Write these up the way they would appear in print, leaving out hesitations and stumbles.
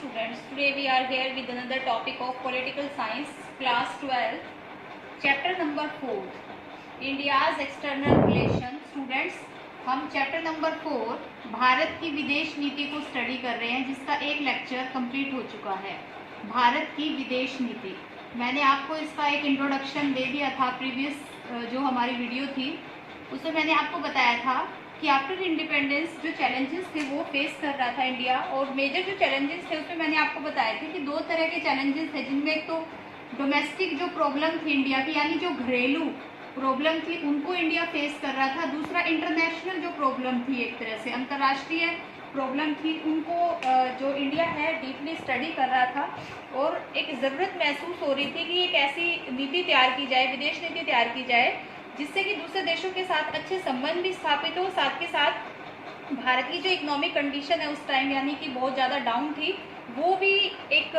students, today we are here with another topic of political science, class 12, chapter number 4, India's external relations. Students, हम chapter number 4 Bharat की विदेश नीति को study कर रहे हैं, जिसका एक लेक्चर कंप्लीट हो चुका है। भारत की विदेश नीति, मैंने आपको इसका एक इंट्रोडक्शन दे दिया था। प्रीवियस जो हमारी वीडियो थी उसमें मैंने आपको बताया था कि आफ्टर इंडिपेंडेंस जो चैलेंजेस थे वो फेस कर रहा था इंडिया, और मेजर जो चैलेंजेस थे उसमें मैंने आपको बताया थे कि दो तरह के चैलेंजेस थे, जिनमें एक तो डोमेस्टिक जो प्रॉब्लम थी इंडिया की, यानी जो घरेलू प्रॉब्लम थी उनको इंडिया फेस कर रहा था। दूसरा इंटरनेशनल जो प्रॉब्लम थी, एक तरह से अंतर्राष्ट्रीय प्रॉब्लम थी, उनको जो इंडिया है डीपली स्टडी कर रहा था, और एक ज़रूरत महसूस हो रही थी कि एक ऐसी नीति तैयार की जाए, विदेश नीति तैयार की जाए, जिससे कि दूसरे देशों के साथ अच्छे संबंध भी स्थापित हो, साथ के साथ भारत की जो इकोनॉमिक कंडीशन है उस टाइम, यानी कि बहुत ज़्यादा डाउन थी, वो भी एक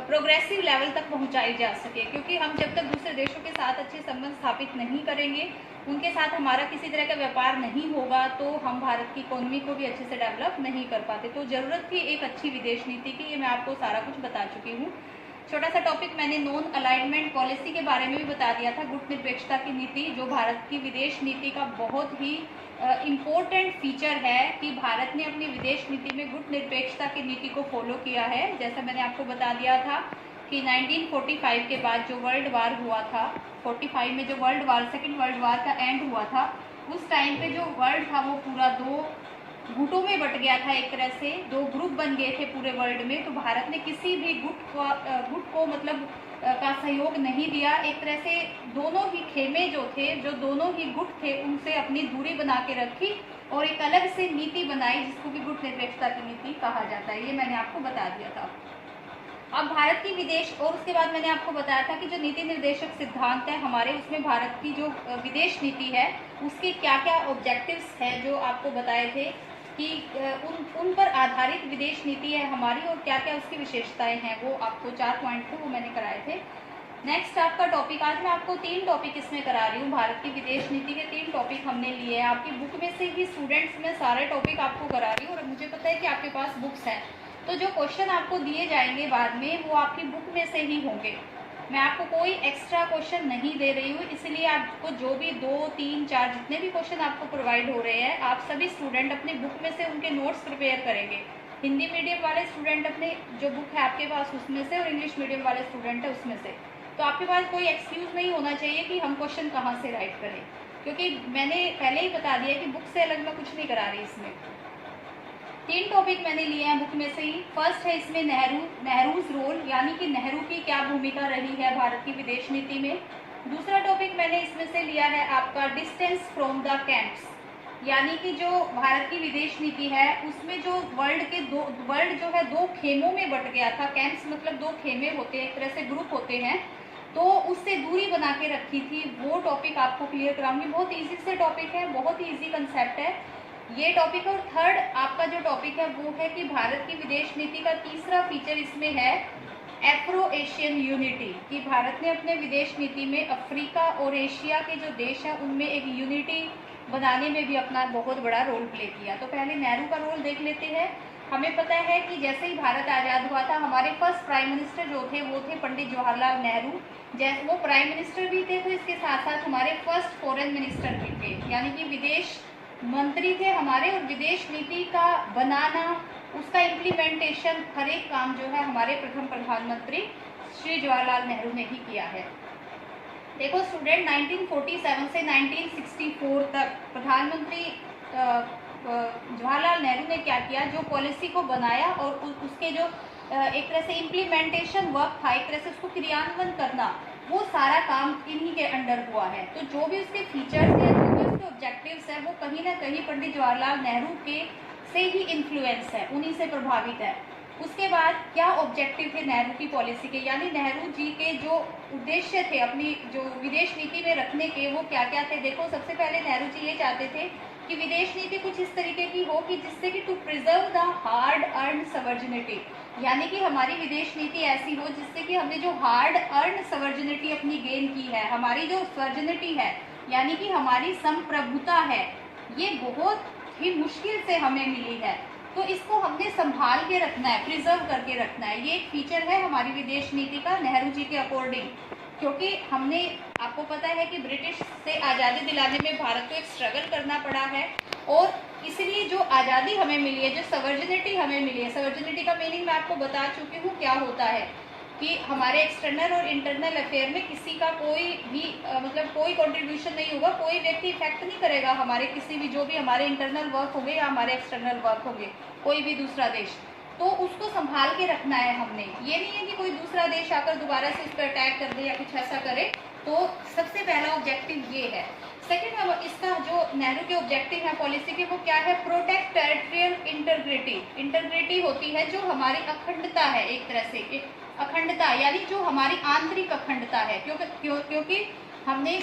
प्रोग्रेसिव लेवल तक पहुंचाई जा सके। क्योंकि हम जब तक दूसरे देशों के साथ अच्छे संबंध स्थापित नहीं करेंगे, उनके साथ हमारा किसी तरह का व्यापार नहीं होगा, तो हम भारत की इकोनॉमी को भी अच्छे से डेवलप नहीं कर पाते। तो ज़रूरत थी एक अच्छी विदेश नीति की, ये मैं आपको सारा कुछ बता चुकी हूँ। छोटा सा टॉपिक मैंने नॉन अलाइनमेंट पॉलिसी के बारे में भी बता दिया था, गुट निरपेक्षता की नीति, जो भारत की विदेश नीति का बहुत ही इम्पोर्टेंट फीचर है कि भारत ने अपनी विदेश नीति में गुट निरपेक्षता की नीति को फॉलो किया है। जैसा मैंने आपको बता दिया था कि 1945 के बाद जो वर्ल्ड वार हुआ था, 45 में जो सेकेंड वर्ल्ड वार का एंड हुआ था, उस टाइम पे जो वर्ल्ड था वो पूरा दो गुटों में बट गया था। एक तरह से दो ग्रुप बन गए थे पूरे वर्ल्ड में। तो भारत ने किसी भी गुट को मतलब का सहयोग नहीं दिया। एक तरह से दोनों ही खेमे जो थे, जो दोनों ही गुट थे, उनसे अपनी दूरी बना के रखी और एक अलग से नीति बनाई, जिसको भी गुट निरपेक्षता की नीति कहा जाता है। ये मैंने आपको बता दिया था। अब भारत की विदेश, और उसके बाद मैंने आपको बताया था कि जो नीति निर्देशक सिद्धांत है हमारे, उसमें भारत की जो विदेश नीति है उसके क्या क्या ऑब्जेक्टिव्स हैं, जो आपको बताए थे कि उन पर आधारित विदेश नीति है हमारी, और क्या क्या उसकी विशेषताएं हैं, वो आपको 4 पॉइंट थे, वो मैंने कराए थे। नेक्स्ट आपका टॉपिक, आज मैं आपको 3 टॉपिक इसमें करा रही हूँ। भारत की विदेश नीति के 3 टॉपिक हमने लिए हैं। आपकी बुक में से ही स्टूडेंट्स में सारे टॉपिक आपको करा रही हूँ, और मुझे पता है कि आपके पास बुक्स हैं, तो जो क्वेश्चन आपको दिए जाएंगे बाद में वो आपकी बुक में से ही होंगे। मैं आपको कोई एक्स्ट्रा क्वेश्चन नहीं दे रही हूँ, इसलिए आपको जो भी 2, 3, 4 जितने भी क्वेश्चन आपको प्रोवाइड हो रहे हैं, आप सभी स्टूडेंट अपनी बुक में से उनके नोट्स प्रिपेयर करेंगे। हिंदी मीडियम वाले स्टूडेंट अपने जो बुक है आपके पास उसमें से, और इंग्लिश मीडियम वाले स्टूडेंट है उसमें से। तो आपके पास कोई एक्सक्यूज़ नहीं होना चाहिए कि हम क्वेश्चन कहाँ से राइट करें, क्योंकि मैंने पहले ही बता दिया कि बुक से अलग मैं कुछ नहीं करा रही। इसमें 3 टॉपिक मैंने लिए हैं बुक में से ही। फर्स्ट है इसमें नेहरूज रोल, यानी कि नेहरू की क्या भूमिका रही है भारत की विदेश नीति में। दूसरा टॉपिक मैंने इसमें से लिया है आपका डिस्टेंस फ्रॉम द कैंप्स, यानी कि जो भारत की विदेश नीति है उसमें जो वर्ल्ड जो है 2 खेमों में बट गया था। कैंप्स मतलब 2 खेमे होते हैं, एक तरह से ग्रुप होते हैं, तो उससे दूरी बना के रखी थी। वो टॉपिक आपको क्लियर कराऊंगी। बहुत ईजी से टॉपिक है, बहुत ही ईजी कंसेप्ट है ये टॉपिक। और थर्ड आपका जो टॉपिक है वो है कि भारत की विदेश नीति का तीसरा फीचर इसमें है एफ्रो एशियन यूनिटी, कि भारत ने अपने विदेश नीति में अफ्रीका और एशिया के जो देश हैं उनमें एक यूनिटी बनाने में भी अपना बहुत बड़ा रोल प्ले किया। तो पहले नेहरू का रोल देख लेते हैं। हमें पता है कि जैसे ही भारत आज़ाद हुआ था, हमारे फर्स्ट प्राइम मिनिस्टर जो थे वो थे पंडित जवाहरलाल नेहरू। जैसे वो प्राइम मिनिस्टर भी थे, तो इसके साथ साथ हमारे फर्स्ट फॉरेन मिनिस्टर भी थे, यानी कि विदेश मंत्री थे हमारे। और विदेश नीति का बनाना, उसका इम्प्लीमेंटेशन, हर एक काम जो है हमारे प्रथम प्रधानमंत्री श्री जवाहरलाल नेहरू ने ही किया है। देखो स्टूडेंट, 1947 से 1964 तक प्रधानमंत्री जवाहरलाल नेहरू ने क्या किया, जो पॉलिसी को बनाया और उसके जो एक तरह से इम्प्लीमेंटेशन वर्क था, एक तरह से उसको क्रियान्वयन करना, वो सारा काम इन्हीं के अंडर हुआ है। तो जो भी उसके फीचर्स हैं, जो भी उसके ऑब्जेक्टिव्स हैं, वो कहीं ना कहीं पंडित जवाहरलाल नेहरू के से ही इन्फ्लुएंस है, उन्हीं से प्रभावित है। उसके बाद क्या ऑब्जेक्टिव थे नेहरू की पॉलिसी के, यानी नेहरू जी के जो उद्देश्य थे अपनी जो विदेश नीति में रखने के, वो क्या क्या थे। देखो सबसे पहले नेहरू जी ये चाहते थे कि विदेश नीति कुछ इस तरीके की हो कि जिससे कि to preserve the hard earn sovereignty, यानी कि हमारी विदेश नीति ऐसी हो जिससे कि हमने जो हार्ड अर्न सवर्जिनिटी अपनी गेन की है, हमारी जो सवर्जिनिटी है यानी कि हमारी संप्रभुता है, ये बहुत ही मुश्किल से हमें मिली है। तो इसको हमने संभाल के रखना है, प्रिजर्व करके रखना है। ये एक फीचर है हमारी विदेश नीति का नेहरू जी के अकॉर्डिंग, क्योंकि हमने, आपको पता है कि ब्रिटिश से आज़ादी दिलाने में भारत को एक स्ट्रगल करना पड़ा है, और इसलिए जो आज़ादी हमें मिली है, जो सवर्जिनिटी हमें मिली है, सवर्जिनिटी का मीनिंग मैं आपको बता चुकी हूँ क्या होता है, कि हमारे एक्सटर्नल और इंटरनल अफेयर में किसी का कोई भी मतलब कोई कंट्रीब्यूशन नहीं होगा, कोई व्यक्ति इफेक्ट नहीं करेगा हमारे किसी भी, जो भी हमारे इंटरनल वर्क होंगे या हमारे एक्सटर्नल वर्क होंगे, कोई भी दूसरा देश, तो उसको संभाल के रखना है हमने। ये नहीं है कि कोई दूसरा देश आकर दोबारा से उस पर अटैक कर दे या कुछ ऐसा करे। तो सबसे पहला ऑब्जेक्टिव ये है। सेकेंड, इसका जो नेहरू के ऑब्जेक्टिव है पॉलिसी के, वो क्या है? Protect territorial integrity. इंटीग्रिटी होती है जो हमारी अखंडता है, एक तरह से अखंडता, यानी जो हमारी आंतरिक अखंडता है, क्योंकि हमने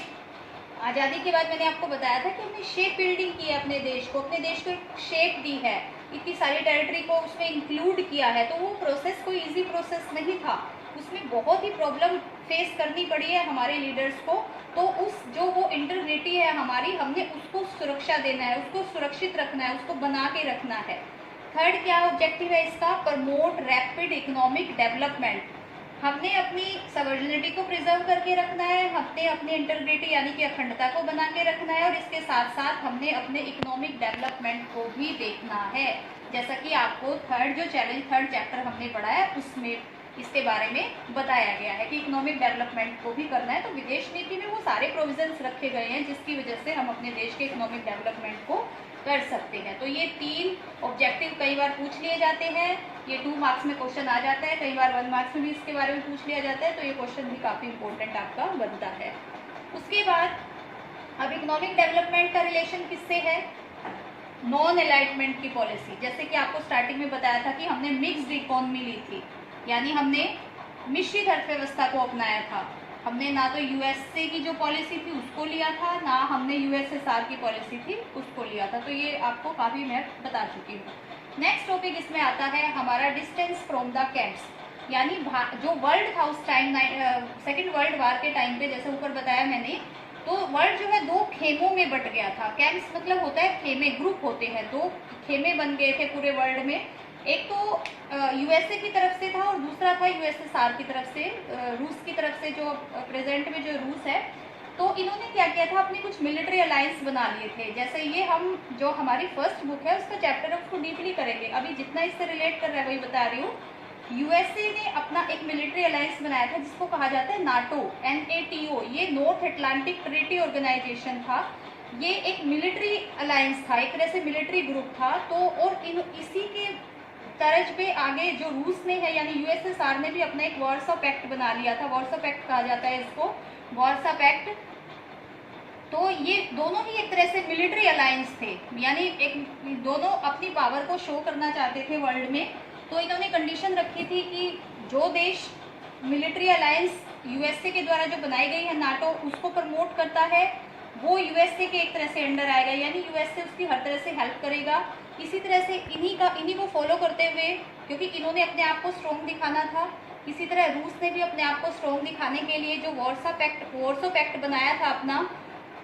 आज़ादी के बाद, मैंने आपको बताया था कि हमने शेप बिल्डिंग की है अपने देश को, अपने देश को एक शेप दी है, इतनी सारी टेरिटरी को उसमें इंक्लूड किया है। तो वो प्रोसेस कोई इजी प्रोसेस नहीं था, उसमें बहुत ही प्रॉब्लम फेस करनी पड़ी है हमारे लीडर्स को। तो उस जो वो इंटीग्रिटी है हमारी, हमने उसको सुरक्षा देना है, उसको सुरक्षित रखना है, उसको बना के रखना है। थर्ड क्या ऑब्जेक्टिव है इसका? Promote rapid economic development. हमने अपनी सवर्जिनिटी को प्रिजर्व करके रखना है, हमने अपनी इंटीग्रिटी यानी कि अखंडता को बना के रखना है, और इसके साथ साथ हमने अपने इकोनॉमिक डेवलपमेंट को भी देखना है। जैसा कि आपको थर्ड चैप्टर हमने पढ़ा है, उसमें इसके बारे में बताया गया है कि इकोनॉमिक डेवलपमेंट को भी करना है। तो विदेश नीति में वो सारे प्रोविजंस रखे गए हैं जिसकी वजह से हम अपने देश के इकोनॉमिक डेवलपमेंट को कर सकते हैं। तो ये 3 ऑब्जेक्टिव कई बार पूछ लिए जाते हैं, ये 2 मार्क्स में क्वेश्चन आ जाता है, कई बार 1 मार्क्स में भी इसके बारे में पूछ लिया जाता है, तो ये क्वेश्चन भी काफ़ी इंपॉर्टेंट आपका बनता है। उसके बाद अब इकोनॉमिक डेवलपमेंट का रिलेशन किससे है? नॉन अलाइनमेंट की पॉलिसी। जैसे कि आपको स्टार्टिंग में बताया था कि हमने मिक्स्ड इकोनॉमी ली थी, यानी हमने मिश्रित अर्थव्यवस्था को अपनाया था। हमने ना तो यूएसए की जो पॉलिसी थी उसको लिया था, ना हमने यूएसएसआर की पॉलिसी थी उसको लिया था। तो ये आपको काफ़ी मैं बता चुकी हूँ। नेक्स्ट टॉपिक इसमें आता है हमारा डिस्टेंस फ्रॉम द कैंप्स, यानी जो वर्ल्ड था उस टाइम सेकेंड वर्ल्ड वार के टाइम पे, जैसे ऊपर बताया मैंने, तो वर्ल्ड जो है 2 खेमों में बट गया था। कैंप्स मतलब होता है खेमे, ग्रुप होते हैं, 2 खेमे बन गए थे पूरे वर्ल्ड में। एक तो यूएसए की तरफ से था और दूसरा था यूएसएसआर की तरफ से, रूस की तरफ से, जो प्रेजेंट में जो रूस है। तो इन्होंने क्या किया था, अपनी कुछ मिलिट्री अलायंस बना लिए थे। जैसे ये हम जो हमारी फर्स्ट बुक है उसका चैप्टर है उसको डीपली करेंगे, अभी जितना इससे रिलेट कर रहा है वही बता रही हूँ। यूएसए ने अपना एक मिलिट्री अलायंस बनाया था जिसको कहा जाता है नाटो, NATO। ये नॉर्थ अटलांटिक ट्रीटी ऑर्गेनाइजेशन था। ये एक मिलिट्री अलायंस था, एक तरह से मिलिट्री ग्रुप था। तो और इसी के तर्ज पे आगे जो रूस ने है यानी यूएसएसआर ने भी अपना एक वार्सो पैक्ट बना लिया था। वार्सो पैक्ट कहा जाता है इसको, वार्सो पैक्ट। तो ये दोनों ही एक तरह से मिलिट्री अलायंस थे, यानी एक दोनों अपनी पावर को शो करना चाहते थे वर्ल्ड में। तो इन्होंने कंडीशन रखी थी कि जो देश मिलिट्री अलायंस यूएसए के द्वारा जो बनाई गई है नाटो, उसको प्रमोट करता है, वो यूएसए के एक तरह से अंडर आएगा, यानी यूएसए उसकी हर तरह से हेल्प करेगा। इसी तरह से इन्हीं को फॉलो करते हुए, क्योंकि इन्होंने अपने आप को स्ट्रॉन्ग दिखाना था, इसी तरह रूस ने भी अपने आप को स्ट्रॉन्ग दिखाने के लिए जो वार्सो पैक्ट बनाया था अपना,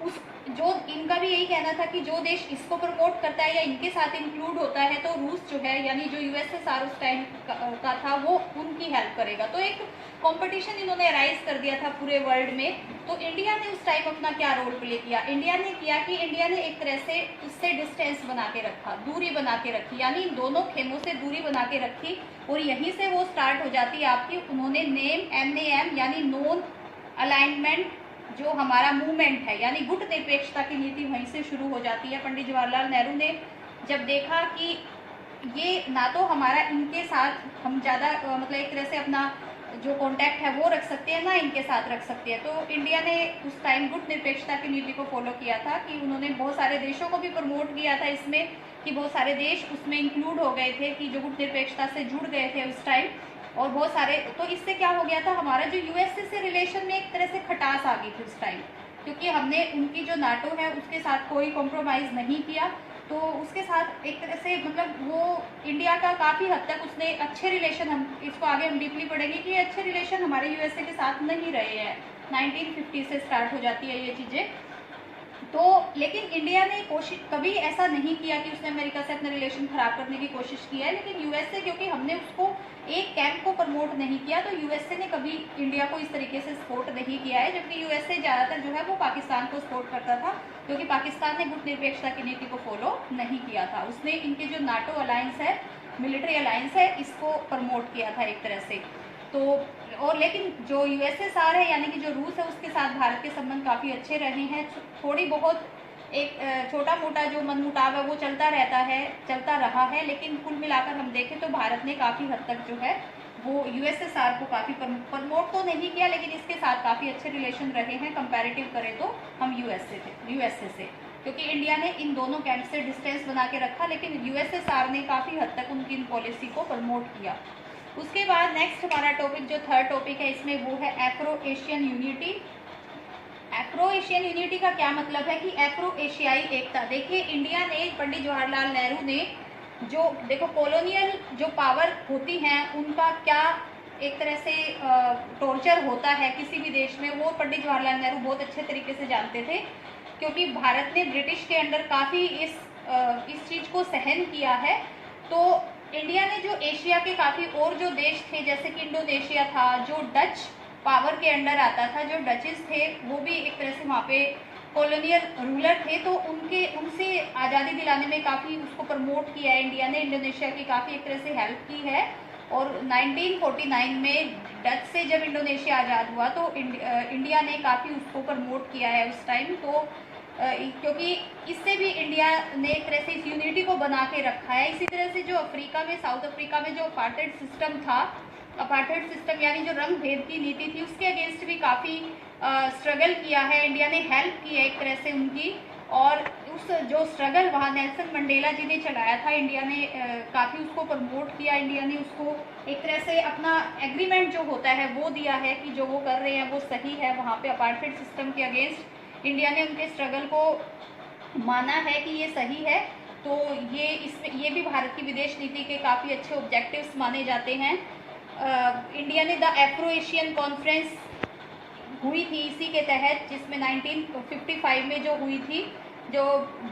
उस जो इनका भी यही कहना था कि जो देश इसको प्रमोट करता है या इनके साथ इंक्लूड होता है, तो रूस जो है यानी जो यूएसएसआर उस टाइम का था, वो उनकी हेल्प करेगा। तो एक कंपटीशन इन्होंने अराइज कर दिया था पूरे वर्ल्ड में। तो इंडिया ने उस टाइम अपना क्या रोल प्ले किया? इंडिया ने किया कि इंडिया ने एक तरह से उससे डिस्टेंस बना के रखा, दूरी बना के रखी, यानी इन दोनों खेमों से दूरी बना के रखी, और यहीं से वो स्टार्ट हो जाती है आपकी। उन्होंने NAM यानी नॉन अलाइनमेंट जो हमारा मूवमेंट है, यानी गुट निरपेक्षता की नीति वहीं से शुरू हो जाती है। पंडित जवाहरलाल नेहरू ने जब देखा कि ये ना तो हमारा इनके साथ हम ज़्यादा मतलब एक तरह से अपना जो कॉन्टैक्ट है वो रख सकते हैं, ना इनके साथ रख सकते हैं, तो इंडिया ने उस टाइम गुट निरपेक्षता की नीति को फॉलो किया था कि उन्होंने बहुत सारे देशों को भी प्रमोट किया था इसमें, कि बहुत सारे देश उसमें इंक्लूड हो गए थे कि जो गुट निरपेक्षता से जुड़ गए थे उस टाइम। और बहुत सारे, तो इससे क्या हो गया था, हमारा जो यूएसए से रिलेशन में एक तरह से खटास आ गई थी उस टाइम, क्योंकि हमने उनकी जो नाटो है उसके साथ कोई कॉम्प्रोमाइज़ नहीं किया। तो उसके साथ एक तरह से मतलब वो इंडिया का काफ़ी हद तक उसने अच्छे रिलेशन, हम इसको आगे हम डीपली पढ़ेंगे कि अच्छे रिलेशन हमारे यूएसए के साथ नहीं रहे हैं। 1950 से स्टार्ट हो जाती है ये चीज़ें। तो लेकिन इंडिया ने कोशिश कभी ऐसा नहीं किया कि उसने अमेरिका से अपने रिलेशन खराब करने की कोशिश की है, लेकिन यूएसए, क्योंकि हमने उसको एक कैंप को प्रमोट नहीं किया, तो यूएसए ने कभी इंडिया को इस तरीके से सपोर्ट नहीं किया है। जबकि यूएसए ज़्यादातर जो है वो पाकिस्तान को सपोर्ट करता था, क्योंकि पाकिस्तान ने गुटनिरपेक्षता की नीति को फॉलो नहीं किया था। उसने इनके जो नाटो अलायंस है, मिलिट्री अलायंस है, इसको प्रमोट किया था एक तरह से। तो और लेकिन जो यूएसएसआर है यानी कि जो रूस है, उसके साथ भारत के संबंध काफ़ी अच्छे रहे हैं। थोड़ी बहुत एक छोटा मोटा जो मनमुटाव है वो चलता रहा है, लेकिन कुल मिलाकर हम देखें तो भारत ने काफ़ी हद तक जो है वो यूएसएसआर को काफ़ी प्रमोट तो नहीं किया, लेकिन इसके साथ काफ़ी अच्छे रिलेशन रहे हैं कंपैरेटिव करें तो हम यूएसए से, क्योंकि इंडिया ने इन दोनों कैंप से डिस्टेंस बना के रखा, लेकिन यूएसएसआर ने काफ़ी हद तक उनकी इन पॉलिसी को प्रमोट किया। उसके बाद नेक्स्ट हमारा टॉपिक जो थर्ड टॉपिक है इसमें वो है Afro Asian unity. Afro Asian unity का क्या मतलब है कि एफ्रो एशियाई एकता। देखिए इंडिया ने, पंडित जवाहरलाल नेहरू ने जो, देखो कॉलोनियल जो पावर होती हैं उनका क्या एक तरह से टॉर्चर होता है किसी भी देश में, वो पंडित जवाहरलाल नेहरू बहुत अच्छे तरीके से जानते थे, क्योंकि भारत ने ब्रिटिश के अंडर काफ़ी इस चीज़ को सहन किया है। तो इंडिया ने जो एशिया के काफ़ी और जो देश थे, जैसे कि इंडोनेशिया था जो डच पावर के अंडर आता था, जो डचेस थे वो भी एक तरह से वहाँ पे कॉलोनियल रूलर थे, तो उनसे आज़ादी दिलाने में काफ़ी उसको प्रमोट किया है इंडिया ने। इंडोनेशिया की काफ़ी एक तरह से हेल्प की है, और 1949 में डच से जब इंडोनेशिया आज़ाद हुआ तो इंडिया ने काफ़ी उसको प्रमोट किया है उस टाइम। तो क्योंकि इससे भी इंडिया ने एक तरह से इस यूनिटी को बना के रखा है। इसी तरह से जो अफ्रीका में, साउथ अफ्रीका में जो अपार्टहेड सिस्टम था, अपार्टहेड सिस्टम यानी जो रंग भेद की नीति थी, उसके अगेंस्ट भी काफ़ी स्ट्रगल किया है इंडिया ने, हेल्प की है एक तरह से उनकी। और उस जो स्ट्रगल वहाँ नेल्सन मंडेला जी ने चलाया था, इंडिया ने काफ़ी उसको प्रमोट किया। इंडिया ने उसको एक तरह से अपना एग्रीमेंट जो होता है वो दिया है कि जो वो कर रहे हैं वो सही है। वहाँ पे अपार्टहेड सिस्टम के अगेंस्ट इंडिया ने उनके स्ट्रगल को माना है कि ये सही है। तो ये भी भारत की विदेश नीति के काफ़ी अच्छे ऑब्जेक्टिव्स माने जाते हैं। इंडिया ने द एफ्रो एशियन कॉन्फ्रेंस हुई थी इसी के तहत, जिसमें 1955 में जो हुई थी, जो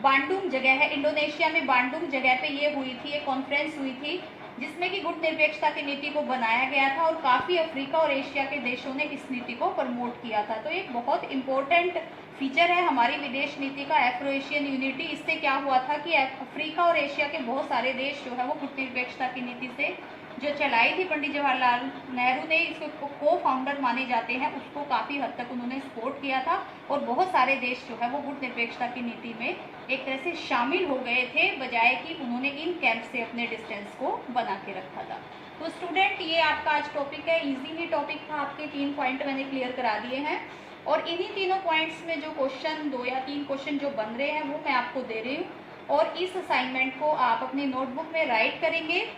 बांडुंग जगह है इंडोनेशिया में, बांडुंग जगह पे ये हुई थी, ये कॉन्फ्रेंस हुई थी, जिसमें कि गुटनिरपेक्षता की नीति को बनाया गया था, और काफ़ी अफ्रीका और एशिया के देशों ने इस नीति को प्रमोट किया था। तो एक बहुत इम्पोर्टेंट फीचर है हमारी विदेश नीति का एफ्रो एशियन यूनिटी। इससे क्या हुआ था कि अफ्रीका और एशिया के बहुत सारे देश जो है वो गुटनिरपेक्षता की नीति से जो चलाई थी पंडित जवाहरलाल नेहरू ने, इसको को फाउंडर माने जाते हैं, उसको काफ़ी हद तक उन्होंने सपोर्ट किया था, और बहुत सारे देश जो है वो गुटनिरपेक्षता की नीति में एक तरह से शामिल हो गए थे, बजाय कि उन्होंने इन कैंप से अपने डिस्टेंस को बना के रखा था। तो स्टूडेंट ये आपका आज टॉपिक है, इजी ही टॉपिक था, आपके 3 पॉइंट मैंने क्लियर करा दिए हैं, और इन्हीं तीनों पॉइंट्स में जो क्वेश्चन 2 या 3 क्वेश्चन जो बन रहे हैं वो मैं आपको दे रही हूँ, और इस असाइनमेंट को आप अपनी नोटबुक में राइट करेंगे,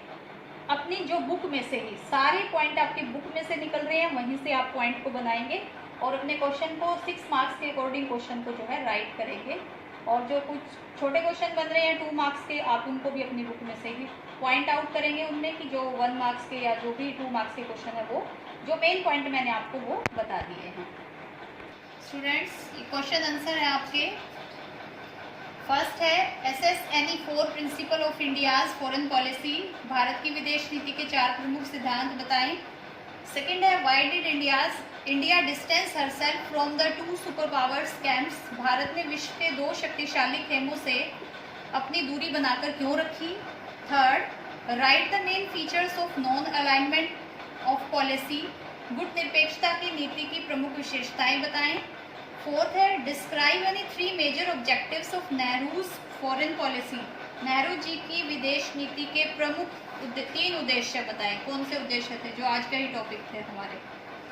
अपनी जो बुक में से ही सारे पॉइंट आपकी बुक में से निकल रहे हैं वहीं से आप पॉइंट को बनाएंगे, और अपने क्वेश्चन को 6 मार्क्स के अकॉर्डिंग क्वेश्चन को जो है राइट करेंगे, और जो कुछ छोटे क्वेश्चन बन रहे हैं 2 मार्क्स के, आप उनको भी अपनी बुक में से ही पॉइंट आउट करेंगे उनमें, कि जो 1 मार्क्स के या जो भी 2 मार्क्स के क्वेश्चन है वो जो मेन पॉइंट मैंने आपको वो बता दिए हैं। स्टूडेंट्स क्वेश्चन आंसर है आपके, फर्स्ट है SS any 4 principle of India's foreign policy, Bharat की विदेश नीति के 4 प्रमुख सिद्धांत बताएं। सेकंड है why did India distance herself from the 2 super powers camps, Bharat ने विश्व के 2 शक्तिशाली खेमों से अपनी दूरी बनाकर क्यों रखी। Third write the main features of non alignment of policy, गुटनिरपेक्षता की नीति की प्रमुख विशेषताएं बताएं। फोर्थ है describe any 3 major objectives of Nehru's foreign policy, Nehru ji की विदेश नीति के प्रमुख 3 उद्देश्य बताएं। कौन से उद्देश्य थे जो आज का ही टॉपिक थे हमारे।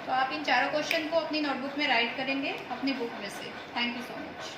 तो आप इन चारों क्वेश्चन को अपनी नोटबुक में राइट करेंगे अपनी बुक में से। Thank you so much.